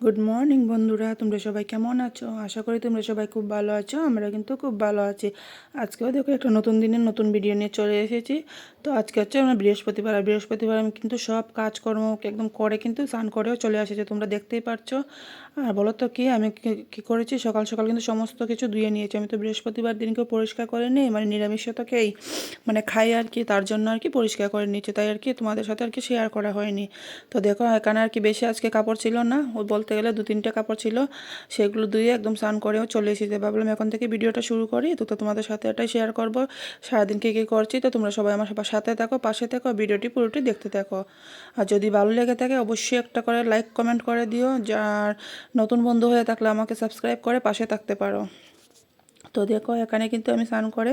Good morning বন্ধুরা, তোমরা সবাই কেমন আছো? আশা করি তোমরা সবাই খুব ভালো আছো। আমরা কিন্তু খুব ভালো আছি। আজকেও দেখো একটা নতুন দিনের নতুন ভিডিও নিয়ে চলে এসেছি। তো আজকে হচ্ছে আমরা বৃহস্পতিবার, আর বৃহস্পতিবার আমি কিন্তু সব কাজকর্ম একদম করে কিন্তু স্নান করেও চলে এসেছি, তোমরা দেখতেই পারছো। আর বলো তো কি আমি কি করেছি, সকাল সকাল কিন্তু সমস্ত কিছু ধুয়ে নিয়েছি। আমি তো বৃহস্পতিবার দিনকে পরিষ্কার করে নিই, মানে নিরামিষতাকেই মানে খাই আর কি, তার জন্য আর কি পরিষ্কার করে নিচ্ছি, তাই আর কি তোমাদের সাথে আর কি শেয়ার করা হয়নি। তো দেখো এখানে আর কি বেশি আজকে কাপড় ছিল না, ও বলতে গেলে 2-3টে কাপড় ছিল, সেগুলো ধুয়ে একদম স্নান করেও চলে এসেছে। ভাবলাম এখন থেকে ভিডিওটা শুরু করি, তো তোমাদের সাথে এটাই শেয়ার করবো সারাদিন কী কী করছি। তো তোমরা সবাই আমার সাথে থাকো, পাশে থাকো, ভিডিওটি পুরোটি দেখতে থাকো। আর যদি ভালো লেগে থাকে অবশ্যই একটা করে লাইক কমেন্ট করে দিও, যার নতুন বন্ধু হয়ে থাকলে আমাকে সাবস্ক্রাইব করে পাশে থাকতে পারো। তো দেখো এখানে কিন্তু আমি স্নান করে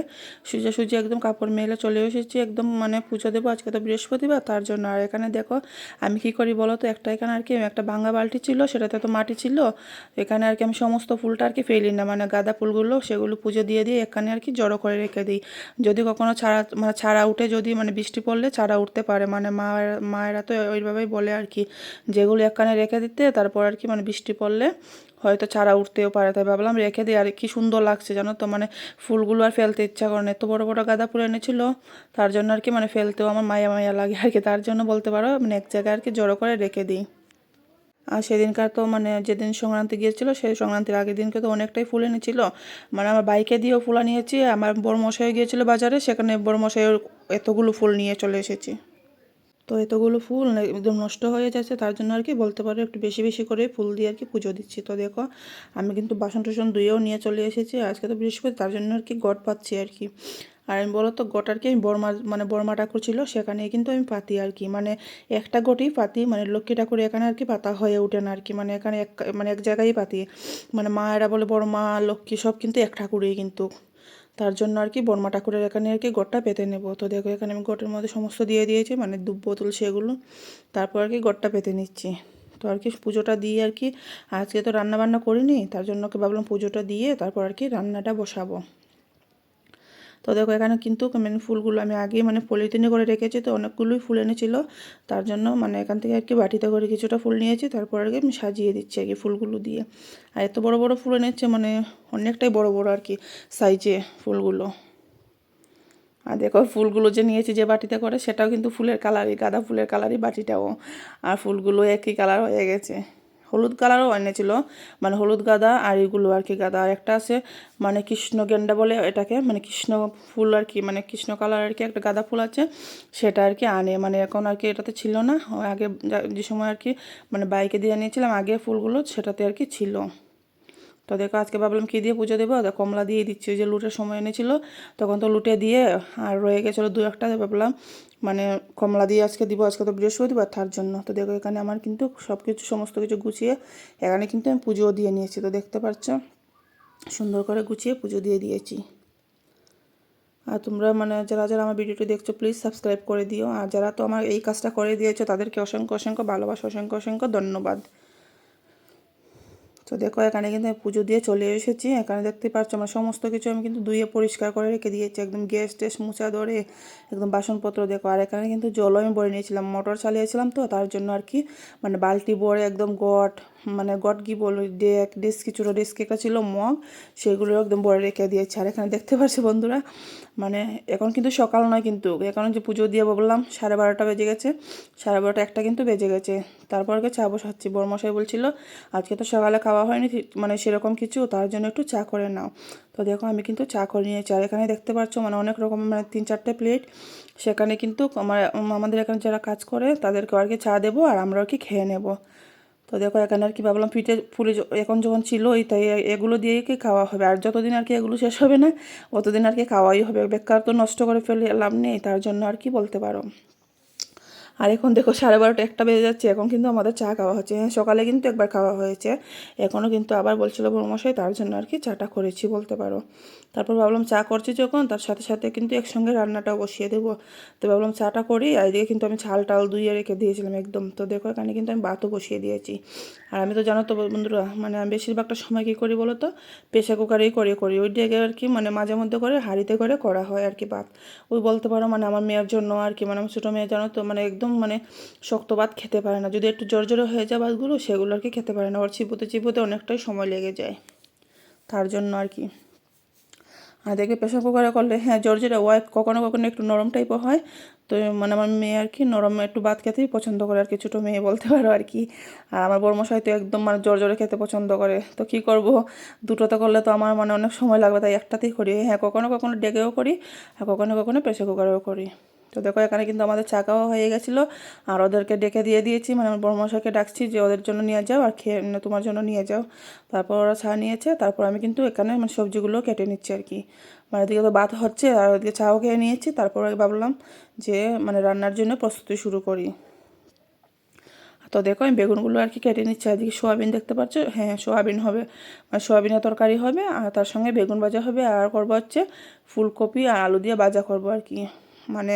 সোজাসুজি একদম কাপড় মেলে চলে এসেছি, একদম মানে পুজো দেবো, আজকে তো বৃহস্পতিবার তার জন্য। আর এখানে দেখো আমি কি করি বলো তো, এখানে আর কি একটা ভাঙা বালতি ছিল, সেটাতে তো মাটি ছিল। এখানে আর কি আমি সমস্ত ফুলটা আর কি ফেলি না, মানে গাঁদা ফুলগুলো সেগুলো পুজো দিয়ে এখানে আর কি জড়ো করে রেখে দিই। যদি কখনো ছাড়া উঠে, যদি মানে বৃষ্টি পড়লে ছাড়া উঠতে পারে, মানে মায়েরা তো ওইভাবেই বলে আর কি, যেগুলো এখানে রেখে দিতে, তারপর আর কি মানে বৃষ্টি পড়লে হয়তো চারা উঠতেও পারে। তাই ভাবলাম রেখে দিই। আর কি সুন্দর লাগছে জানো তো, মানে ফুলগুলো আর ফেলতে ইচ্ছা করে না, এত বড় বড় গাঁদা ফুল এনেছিল, তার জন্য আর কি মানে ফেলতেও আমার মায়া মায়া লাগে আর কি, তার জন্য বলতে পারো মানে এক জায়গায় আর কি জড়ো করে রেখে দিই। আর সেদিনকার তো মানে যেদিন সংক্রান্তি গিয়েছিলো, সেই সংক্রান্তির আগের দিনকে তো অনেকটাই ফুল এনেছিল, মানে আমার বাইকে দিয়েও ফুল নিয়েছি। আমার বড়মশাই গিয়েছিলো বাজারে, সেখানে বড়মশাইয়ের এতগুলো ফুল নিয়ে চলে এসেছি। তো এতগুলো ফুল একদম নষ্ট হয়ে যাচ্ছে, তার জন্য আর কি বলতে পারো একটু বেশি বেশি করে ফুল দিয়ে আর কি পুজো দিচ্ছি। তো দেখো আমি কিন্তু বাসন টাসন ধুয়েও নিয়ে চলে এসেছি, আজকে তো বৃহস্পতি, তার জন্য আর কি গট পাচ্ছি আর কি। আর আমি বলো তো গট আর কি আমি বর্মা ঠাকুর ছিল সেখানে কিন্তু আমি পাতি আর কি, মানে একটা গটেই পাতি, মানে লক্ষ্মী ঠাকুর এখানে আর কি পাতা হয়ে ওঠে না আর কি, মানে এখানে এক জায়গায় পাতি, মানে মায়েরা বলে বড় মা লক্ষ্মী সব কিন্তু এক ঠাকুরেই কিন্তু, তার জন্য আর কি বর্মা ঠাকুরের এখানে আর কি গড়টা পেতে নেব। তো দেখো এখানে আমি গটের মধ্যে সমস্ত দিয়ে দিয়েছি, মানে দুধ বোতল সেগুলো, তারপর আর কি গড়টা পেতে নিচ্ছি। তো আর কি পুজোটা দিয়ে আর কি, আজকে তো রান্না বান্না করিনি, তার জন্য ভাবলাম পুজোটা দিয়ে তারপর আর কি রান্নাটা বসাবো। তো দেখো এখানে কিন্তু মানে ফুলগুলো আমি আগেই মানে পলিথিনে করে রেখেছি, তো অনেকগুলোই ফুল এনেছিল, তার জন্য মানে এখান থেকে আর কি বাটিতে করে কিছুটা ফুল নিয়েছি, তারপর আর কি আমি সাজিয়ে দিচ্ছি আর কি ফুলগুলো দিয়ে। আর এত বড় বড় ফুল এনেছে, মানে অনেকটাই বড় বড় আর কি সাইজে ফুলগুলো। আর দেখো ফুলগুলো যে নিয়েছি যে বাটিতে করে, সেটাও কিন্তু ফুলের কালারই, গাঁদা ফুলের কালারই বাটিটাও, আর ফুলগুলো একই কালার হয়ে গেছে। হলুদ কালারও এনেছিল, মানে হলুদ গাঁদা, আর এগুলো আর কি গাঁদা, আর একটা আছে মানে কৃষ্ণ গেন্ডা বলে এটাকে, মানে কৃষ্ণ ফুল আর কি, মানে কৃষ্ণ কালার আর কি একটা গাঁদা ফুল আছে, সেটা আর কি আনে, মানে এখন আর কি এটাতে ছিল না, আগে যে সময় আর কি মানে বাইকে দিয়ে নিয়েছিলাম আগে ফুলগুলো, সেটাতে আর কি ছিল। তো দেখো আজকে ভাবলাম কী দিয়ে পুজো দেবো, কমলা দিয়ে দিচ্ছি, ওই যে লুটের সময় এনেছিল তখন তো লুটে দিয়ে আর রয়ে গেছিলো 2-1টা, ভাবলাম মানে কমলা দিয়ে আজকে দিব, আজকে তো বৃহস্পতিবার তার জন্য। তো দেখো এখানে আমার কিন্তু সব কিছু সমস্ত কিছু গুছিয়ে এখানে কিন্তু আমি পুজোও দিয়ে নিয়েছি, তো দেখতে পাচ্ছ সুন্দর করে গুছিয়ে পুজো দিয়ে দিয়েছি। আর তোমরা মানে যারা যারা আমার ভিডিওটি দেখছো প্লিজ সাবস্ক্রাইব করে দিও, আর যারা তো আমার এই কাজটা করে দিয়েছো তাদেরকে অসংখ্য অসংখ্য ভালোবাসা, অসংখ্য অসংখ্য ধন্যবাদ। তো দেখো এখানে কিন্তু আমি পুজো দিয়ে চলে এসেছি, এখানে দেখতে পাচ্ছ আমার সমস্ত কিছু আমি কিন্তু ধুয়ে পরিষ্কার করে রেখে দিয়েছি, একদম গ্যাস ট্যাস মুছা ধরে একদম বাসনপত্র দেখো। আর এখানে কিন্তু জলও আমি ভরে নিয়েছিলাম, মোটর চালিয়েছিলাম, তো তার জন্য আর কি মানে বালতি ভরে একদম মানে গট কি বলো ডেস্কি ছোটো ডেস্কি একটা ছিল মগ, সেগুলো একদম ভরে রেখে দিয়েছি। আর এখানে দেখতে পাচ্ছি বন্ধুরা, মানে এখন কিন্তু সকাল নয়, কিন্তু এখন যে পুজো দিয়ে বললাম 12:30 বেজে গেছে, 12:30 একটা কিন্তু বেজে গেছে। তারপর চা বসাচ্ছি, বড়মশাই বলছিল আজকে তো সকালে খাওয়া হয়নি মানে সেরকম কিছু, তার জন্য একটু চা করে নাও। তো দেখো আমি কিন্তু চা করে নিয়েছি। আর এখানে দেখতে পাচ্ছ মানে অনেক রকম মানে 3-4টে প্লেট, সেখানে কিন্তু আমাদের এখানে যারা কাজ করে তাদেরকে আর কি চা দেবো, আর আমরা আর কি খেয়ে নেব। তো দেখো এখানে আর কি ভাবলাম পিঠে পুলি এখন যখন ছিল তাই এগুলো দিয়েই কি খাওয়া হবে, আর যতদিন আর কি এগুলো শেষ হবে না অতদিন আর কি খাওয়াই হবে, বেকার তো নষ্ট করে ফেলে লাভ নেই, তার জন্য আর কি বলতে পারো। আর এখন দেখো 12:30 একটা বেজে যাচ্ছে, এখন কিন্তু আমাদের চা খাওয়া হচ্ছে। হ্যাঁ সকালে কিন্তু একবার খাওয়া হয়েছে, এখনও কিন্তু আবার বলছিল বড়মশাই, তার জন্য আর কি চাটা করেছি বলতে পারো। তারপর ভাবলাম চা করছি যখন, তার সাথে সাথে কিন্তু একসঙ্গে রান্নাটাও বসিয়ে দেবো, তো ভাবলাম চাটা করি। আর এদিকে কিন্তু আমি চাল টাল ধুয়ে রেখে দিয়েছিলাম একদম। তো দেখো এখানে কিন্তু আমি ভাতও বসিয়ে দিয়েছি। আর আমি তো জানো তো বন্ধুরা, মানে আমি বেশিরভাগটা সময় কী করি বলো তো, প্রেশার কুকারেই করি ওই দিকে আর কি, মানে মাঝে মধ্যে করে হাঁড়িতে করে করা হয় আর কি ভাত, ওই বলতে পারো মানে আমার মেয়ের জন্য আর কি, মানে আমার ছোটো মেয়ে জানো তো মানে একদম একদম মানে শক্ত ভাত খেতে পারে না, যদি একটু জোরে হয়ে যায় ভাতগুলো সেগুলো আর কি খেতে পারে না, ওর চিবোতে চিবোতে অনেকটাই সময় লেগে যায়, তার জন্য আর কি। আর দেখবে প্রেশার কুকারে করলে হ্যাঁ জর্জেরা ওয়াইফ কখনো কখনো একটু নরম টাইপও হয়, তো মানে আমার মেয়ে আর কি নরম একটু ভাত খেতেই পছন্দ করে আর কি, ছোটো মেয়ে বলতে পারো আর কি। আর আমার বড়মশাই তো একদম মানে জর্জরে খেতে পছন্দ করে, তো কী করব, দুটোতে করলে তো আমার মানে অনেক সময় লাগবে, তাই একটাতেই করি। হ্যাঁ কখনো কখনো ডেকেও করি আর কখনো কখনো প্রেশার কুকারেও করি। তো দেখো এখানে কিন্তু আমাদের চা খাওয়া হয়ে গেছিলো, আর ওদেরকে ডেকে দিয়ে দিয়েছি, মানে আমার বড়মশাইকে ডাকছি যে ওদের জন্য নিয়ে যাও আর খেয়ে তোমার জন্য নিয়ে যাও। তারপর ওরা চা নিয়েছে, তারপর আমি কিন্তু এখানে মানে সবজিগুলো কেটে নিচ্ছি আর কি। মানে এদিকে তো ভাত হচ্ছে আর ওদিকে চাও খেয়ে নিয়েছি, তারপরে ভাবলাম যে মানে রান্নার জন্য প্রস্তুতি শুরু করি। তো দেখো আমি বেগুনগুলো আর কি কেটে নিচ্ছি। এদিকে সোয়াবিন দেখতে পাচ্ছ, হ্যাঁ সোয়াবিন হবে, মানে সোয়াবিনের তরকারি হবে আর তার সঙ্গে বেগুন ভাজা হবে, আর করবো হচ্ছে ফুলকপি আর আলু দিয়ে ভাজা করবো আর কি, মানে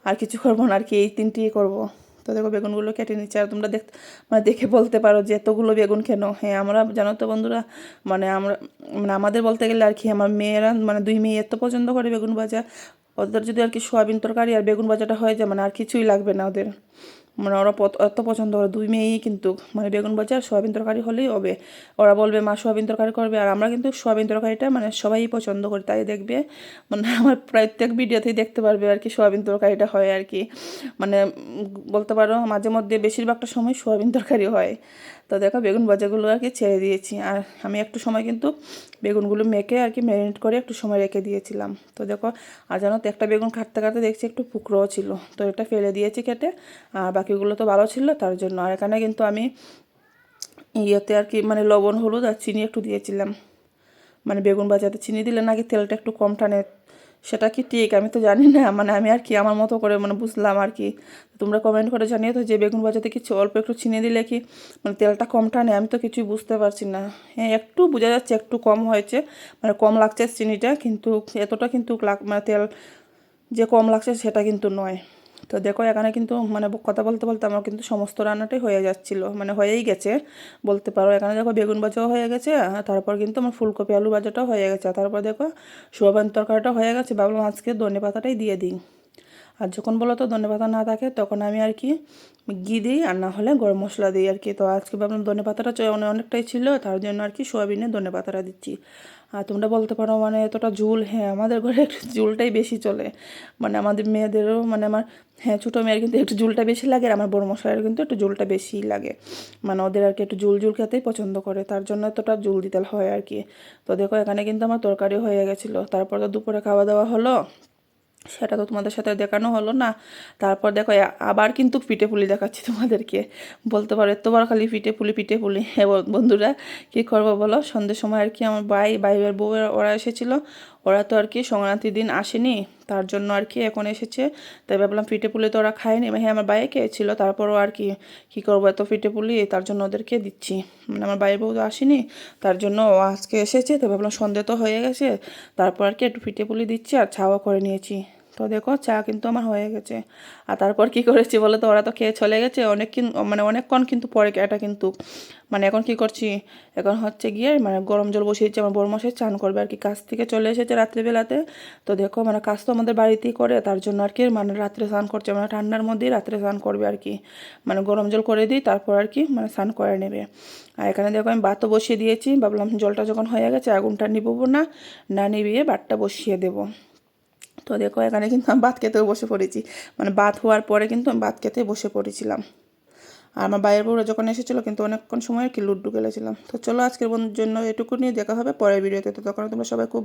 আর কিছু করবো না আর কি, এই তিনটেই করবো। তো দেখো বেগুনগুলো কেটে নিচ্ছে, আর তোমরা মানে দেখে বলতে পারো যে এতগুলো বেগুন কেন। হ্যাঁ আমরা জানো তো বন্ধুরা, মানে আমরা মানে আমাদের বলতে গেলে আর কি আমার মেয়েরা মানে দুই মেয়ে এত পছন্দ করে বেগুন ভাজা, ওদের যদি আর কি সোয়াবিন তরকারি আর বেগুন ভাজাটা হয়ে যায় মানে আর কিছুই লাগবে না ওদের, মানে ওরা এত পছন্দ করে দুই মেয়েই কিন্তু, মানে বেগুন ভাজা আর সোয়াবিন তরকারি হলেই হবে। ওরা বলবে মা সোয়াবিন তরকারি করবে, আর আমরা কিন্তু সোয়াবিন তরকারিটা মানে সবাই পছন্দ করি, তাই দেখবে মানে আমার প্রত্যেক ভিডিওতেই দেখতে পারবে আর কি সোয়াবিন তরকারিটা হয় আর কি, মানে বলতে পারো মাঝে মধ্যে বেশিরভাগটা সময় সোয়াবিন তরকারি হয়। তো দেখো বেগুন ভাজাগুলো আর কি ছেড়ে দিয়েছি, আর আমি একটু সময় কিন্তু বেগুনগুলো মেখে আর কি ম্যারিনেট করে একটু সময় রেখে দিয়েছিলাম। তো দেখো আর জানো তো একটা বেগুন কাটতে কাটতে দেখছি একটু পুকড়োও ছিল, তো এটা ফেলে দিয়েছি কেটে, আর বাকিগুলো তো ভালো ছিল তার জন্য। আর এখানে কিন্তু আমি ইয়েতে আর কি মানে লবণ হলুদ আর চিনি একটু দিয়েছিলাম, মানে বেগুন ভাজাতে চিনি দিলে নাকি তেলটা একটু কম টানে, সেটা কি ঠিক আমি তো জানি না, মানে আমি আর কি আমার মতো করে মানে বুঝলাম আর কি। তোমরা কমেন্ট করে জানিয়ে তো যে বেগুন ভাজাতে কিছু অল্প একটু চিনি দিলে কি মানে তেলটা কম টানে, আমি তো কিছুই বুঝতে পারছি না। হ্যাঁ একটু বোঝা যাচ্ছে একটু কম হয়েছে, মানে কম লাগছে চিনিটা, কিন্তু এতটা কিন্তু মানে তেল যে কম লাগছে সেটা কিন্তু নয়। তো দেখো এখানে কিন্তু মানে কথা বলতে বলতে আমার কিন্তু সমস্ত রান্নাটাই হয়ে যাচ্ছিলো, মানে হয়েই গেছে বলতে পারো। এখানে দেখো বেগুন ভাজাও হয়ে গেছে, তারপর কিন্তু আমার ফুলকপি আলু ভাজাটাও হয়ে গেছে, তারপর দেখো সোয়াবিন তরকারিটা হয়ে গেছে, ভাবলাম আজকে ধনেপাতাটাই দিয়ে দিই। আর যখন বলো তো ধনেপাতা না থাকে তখন আমি আর কি ঘি দিই, আর না হলে গরম মশলা দিই আর কি। তো আজকে ভাবলাম ধনেপাতাটা অনেকটাই ছিল, তার জন্য আর কি সোয়াবিনে ধনেপাতাটা দিচ্ছি। আর তোমরা বলতে পারো মানে এতটা ঝোল, হ্যাঁ আমাদের ঘরে একটু ঝোলটাই বেশি চলে, মানে আমাদের মেয়েদেরও মানে আমার হ্যাঁ ছোটো মেয়ের কিন্তু একটু ঝোলটা বেশি লাগে, আর আমার বড় মশলাইয়ের কিন্তু একটু ঝোলটা বেশিই লাগে, মানে ওদের আর কি একটু ঝোল ঝোল খেতেই পছন্দ করে, তার জন্য এতটা ঝোল দিতে হয় আর কি। তো দেখো এখানে কিন্তু আমার তরকারি হয়ে গেছিলো, তারপর তো দুপুরে খাওয়া দাওয়া হলো, সেটা তো তোমাদের সাথে দেখানো হলো না। তারপর দেখো আবার কিন্তু পিঠে পুলি দেখাচ্ছি তোমাদেরকে, বলতে পারো এতবার খালি পিঠে পুলি পিঠে পুলি। হ্যাঁ বন্ধুরা কী করবো বলো, সন্ধ্যের সময় আর কি আমার ভাইয়ের বউ ওরা এসেছিলো, ওরা তো আর কি সংক্রান্তির দিন আসেনি, তার জন্য আর কি এখন এসেছে, তাই ভাবলাম পিঠে পুলি তো ওরা খায়নি, হ্যাঁ আমার বাইরে খেয়েছিলো, তারপরও আর কি কী করবো এত পিঠে পুলি, তার জন্য ওদেরকে দিচ্ছি, মানে আমার ভাইয়ের বউ তো আসেনি তার জন্য ও আজকে এসেছে, তো ভাবলাম সন্ধ্যে তো হয়ে গেছে, তারপর আর কি একটু পিঠে পুলি দিচ্ছি আর ছাওয়া করে নিয়েছি। তো দেখো চা কিন্তু আমার হয়ে গেছে। আর তারপর কি করেছি বলো তো, ওরা তো খেয়ে চলে গেছে মানে অনেকক্ষণ কিন্তু পরে এটা কিন্তু মানে এখন কি করছি, এখন হচ্ছে গিয়ে মানে গরম জল বসিয়েছি, আমার বড় মশাই চান করবে আর কি, কাজ থেকে চলে এসেছে রাত্রিবেলাতে। তো দেখো মানে কাজ তো আমাদের বাড়িতেই করে, তার জন্য আর কি মানে রাত্রে স্নান করছে, মানে ঠান্ডার মধ্যেই রাত্রে স্নান করবে আর কি, মানে গরম জল করে দিই তারপর আর কি মানে স্নান করে নেবে। আর এখানে দেখো আমি ভাতও বসিয়ে দিয়েছি, ভাবলাম জলটা যখন হয়ে গেছে আগুনটা নিবো না নিবিয়ে ভাতটা বসিয়ে দেবো। তো দেখো এখানে কিন্তু আমি ভাত খেতেও বসে পড়েছি, মানে ভাত হওয়ার পরে কিন্তু আমি ভাত খেতে বসে পড়েছিলাম। আর আমার বাইরের বউরা যখন এসেছিলো কিন্তু অনেকক্ষণ সময় আর কি লুডু খেলেছিলাম। তো চলো আজকের জন্য এটুকু নিয়ে দেখা হবে পরের ভিডিওতে, তো তখন তোমরা সবাই খুব